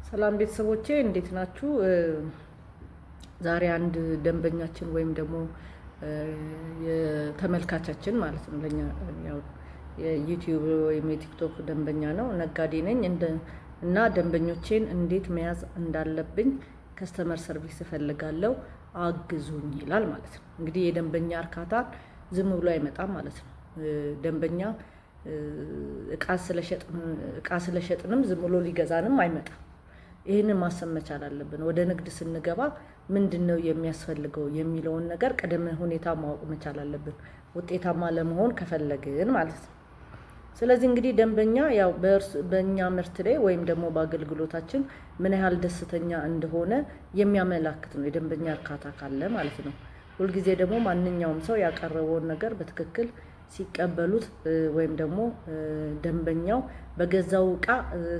ሰላም ቤተሰቦቼ እንዴት ናችሁ? ዛሬ አንድ ደንበኛችን ወይም ደግሞ የተመልካቻችን ማለት ነው ለኛ ያው የዩቲዩብ ወይም የቲክቶክ ደንበኛ ነው። ነጋዴ ነኝ እና ደንበኞቼን እንዴት መያዝ እንዳለብኝ ከስተመር ሰርቪስ እፈልጋለሁ አግዙኝ ይላል ማለት ነው። እንግዲህ የደንበኛ እርካታ ዝም ብሎ አይመጣም ማለት ነው። ደንበኛ እቃ ስለሸጥንም ዝም ብሎ ሊገዛንም አይመጣም። ይህንን ማሰብ መቻል አለብን። ወደ ንግድ ስንገባ ምንድነው የሚያስፈልገው የሚለውን ነገር ቅድመ ሁኔታ ማወቅ መቻል አለብን፣ ውጤታማ ለመሆን ከፈለግን ማለት ነው። ስለዚህ እንግዲህ ደንበኛ ያው በእኛ ምርት ላይ ወይም ደግሞ በአገልግሎታችን ምን ያህል ደስተኛ እንደሆነ የሚያመላክት ነው፣ የደንበኛ እርካታ ካለ ማለት ነው። ሁልጊዜ ደግሞ ማንኛውም ሰው ያቀረበውን ነገር በትክክል ሲቀበሉት ወይም ደግሞ ደንበኛው በገዛው እቃ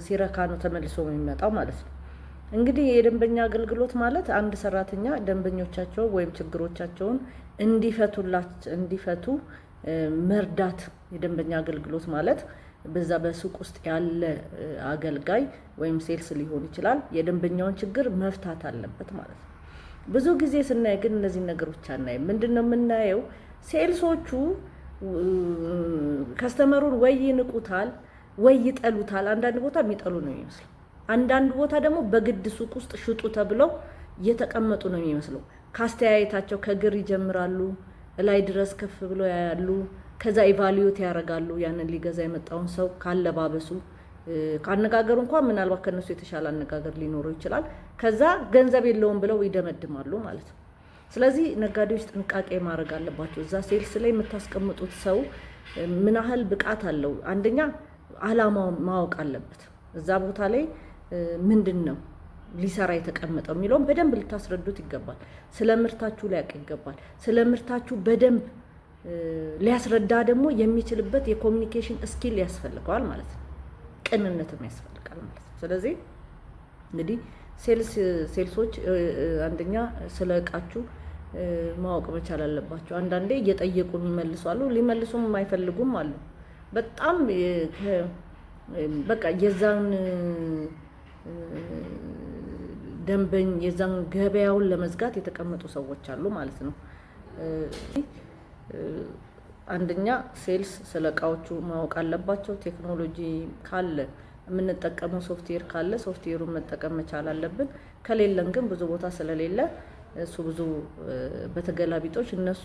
ሲረካ ነው ተመልሶ የሚመጣው ማለት ነው። እንግዲህ የደንበኛ አገልግሎት ማለት አንድ ሰራተኛ ደንበኞቻቸው ወይም ችግሮቻቸውን እንዲፈቱ መርዳት። የደንበኛ አገልግሎት ማለት በዛ በሱቅ ውስጥ ያለ አገልጋይ ወይም ሴልስ ሊሆን ይችላል የደንበኛውን ችግር መፍታት አለበት ማለት ነው። ብዙ ጊዜ ስናይ ግን እነዚህ ነገሮች አናይም። ምንድነው የምናየው? ሴልሶቹ ከስተመሩን ወይ ይንቁታል ወይ ይጠሉታል። አንዳንድ ቦታ የሚጠሉ ነው የሚመስለው፣ አንዳንድ ቦታ ደግሞ በግድ ሱቅ ውስጥ ሽጡ ተብለው እየተቀመጡ ነው የሚመስለው። ካስተያየታቸው ከግር ይጀምራሉ፣ ላይ ድረስ ከፍ ብሎ ያያሉ። ከዛ ኢቫሉዌት ያደርጋሉ ያንን ሊገዛ የመጣውን ሰው ካለባበሱ፣ ካነጋገሩ እንኳን ምናልባት ከነሱ የተሻለ አነጋገር ሊኖረው ይችላል። ከዛ ገንዘብ የለውም ብለው ይደመድማሉ ማለት ነው። ስለዚህ ነጋዴዎች ጥንቃቄ ማድረግ አለባቸው። እዛ ሴልስ ላይ የምታስቀምጡት ሰው ምን ያህል ብቃት አለው? አንደኛ አላማው ማወቅ አለበት። እዛ ቦታ ላይ ምንድነው ሊሰራ የተቀመጠው የሚለውን በደንብ ልታስረዱት ይገባል። ስለ ምርታችሁ ሊያውቅ ይገባል። ስለ ምርታችሁ በደንብ ሊያስረዳ ደግሞ የሚችልበት የኮሚኒኬሽን ስኪል ያስፈልገዋል ማለት ነው። ቅንነትም ያስፈልጋል ማለት ነው። ስለዚህ እንግዲህ ሴልሶች አንደኛ ስለ እቃችሁ ማወቅ መቻል አለባቸው። አንዳንዴ እየጠየቁ የሚመልሱ አሉ፣ ሊመልሱም የማይፈልጉም አሉ። በጣም በቃ የዛን ገበያውን ለመዝጋት የተቀመጡ ሰዎች አሉ ማለት ነው። አንደኛ ሴልስ ስለ እቃዎቹ ማወቅ አለባቸው። ቴክኖሎጂ ካለ የምንጠቀመው ሶፍትዌር ካለ ሶፍትዌሩን መጠቀም መቻል አለብን። ከሌለን ግን ብዙ ቦታ ስለሌለ እሱ ብዙ በተገላቢጦች እነሱ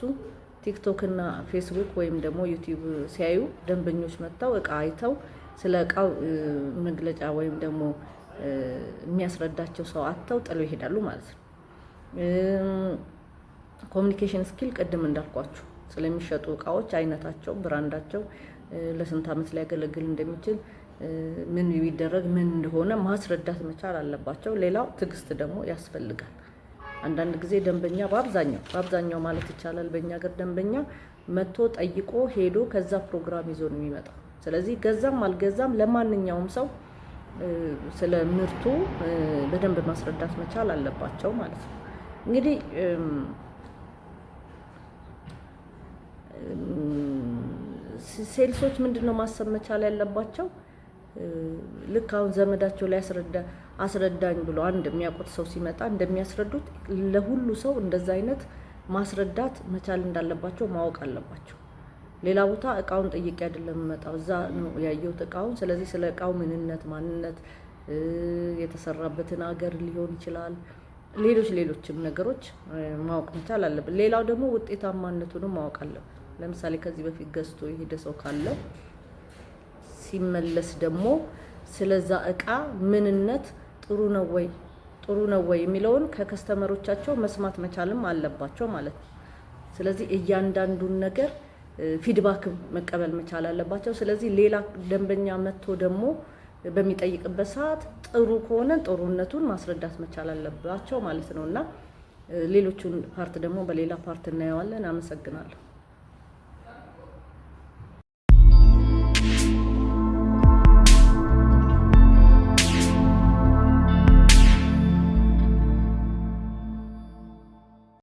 ቲክቶክ እና ፌስቡክ ወይም ደግሞ ዩቲዩብ ሲያዩ ደንበኞች መጥተው እቃ አይተው ስለ እቃው መግለጫ ወይም ደግሞ የሚያስረዳቸው ሰው አጥተው ጥለው ይሄዳሉ ማለት ነው። ኮሚኒኬሽን ስኪል ቅድም እንዳልኳችሁ ስለሚሸጡ እቃዎች አይነታቸው፣ ብራንዳቸው ለስንት ዓመት ሊያገለግል እንደሚችል ምን ቢደረግ ምን እንደሆነ ማስረዳት መቻል አለባቸው። ሌላው ትዕግስት ደግሞ ያስፈልጋል። አንዳንድ ጊዜ ደንበኛ በአብዛኛው ማለት ይቻላል በእኛ ሀገር ደንበኛ መጥቶ ጠይቆ ሄዶ ከዛ ፕሮግራም ይዞ ነው የሚመጣው። ስለዚህ ገዛም አልገዛም ለማንኛውም ሰው ስለ ምርቱ በደንብ ማስረዳት መቻል አለባቸው ማለት ነው። እንግዲህ ሴልሶች ምንድነው ማሰብ መቻል ያለባቸው? ልክ አሁን ዘመዳቸው ላይ አስረዳኝ ብሎ አንድ የሚያውቁት ሰው ሲመጣ እንደሚያስረዱት ለሁሉ ሰው እንደዛ አይነት ማስረዳት መቻል እንዳለባቸው ማወቅ አለባቸው። ሌላ ቦታ እቃውን ጠይቄ አይደለም የምመጣው፣ እዛ ነው ያየሁት እቃውን። ስለዚህ ስለ እቃው ምንነት፣ ማንነት፣ የተሰራበትን ሀገር ሊሆን ይችላል፣ ሌሎችም ነገሮች ማወቅ መቻል አለብን። ሌላው ደግሞ ውጤታማነቱንም ማወቅ አለብን። ለምሳሌ ከዚህ በፊት ገዝቶ የሄደ ሰው ካለ ሲመለስ ደግሞ ስለዛ እቃ ምንነት ጥሩ ነው ወይ የሚለውን ከከስተመሮቻቸው መስማት መቻልም አለባቸው ማለት ነው። ስለዚህ እያንዳንዱን ነገር ፊድባክ መቀበል መቻል አለባቸው። ስለዚህ ሌላ ደንበኛ መጥቶ ደግሞ በሚጠይቅበት ሰዓት ጥሩ ከሆነ ጥሩነቱን ማስረዳት መቻል አለባቸው ማለት ነው። እና ሌሎቹን ፓርት ደግሞ በሌላ ፓርት እናየዋለን። አመሰግናለሁ።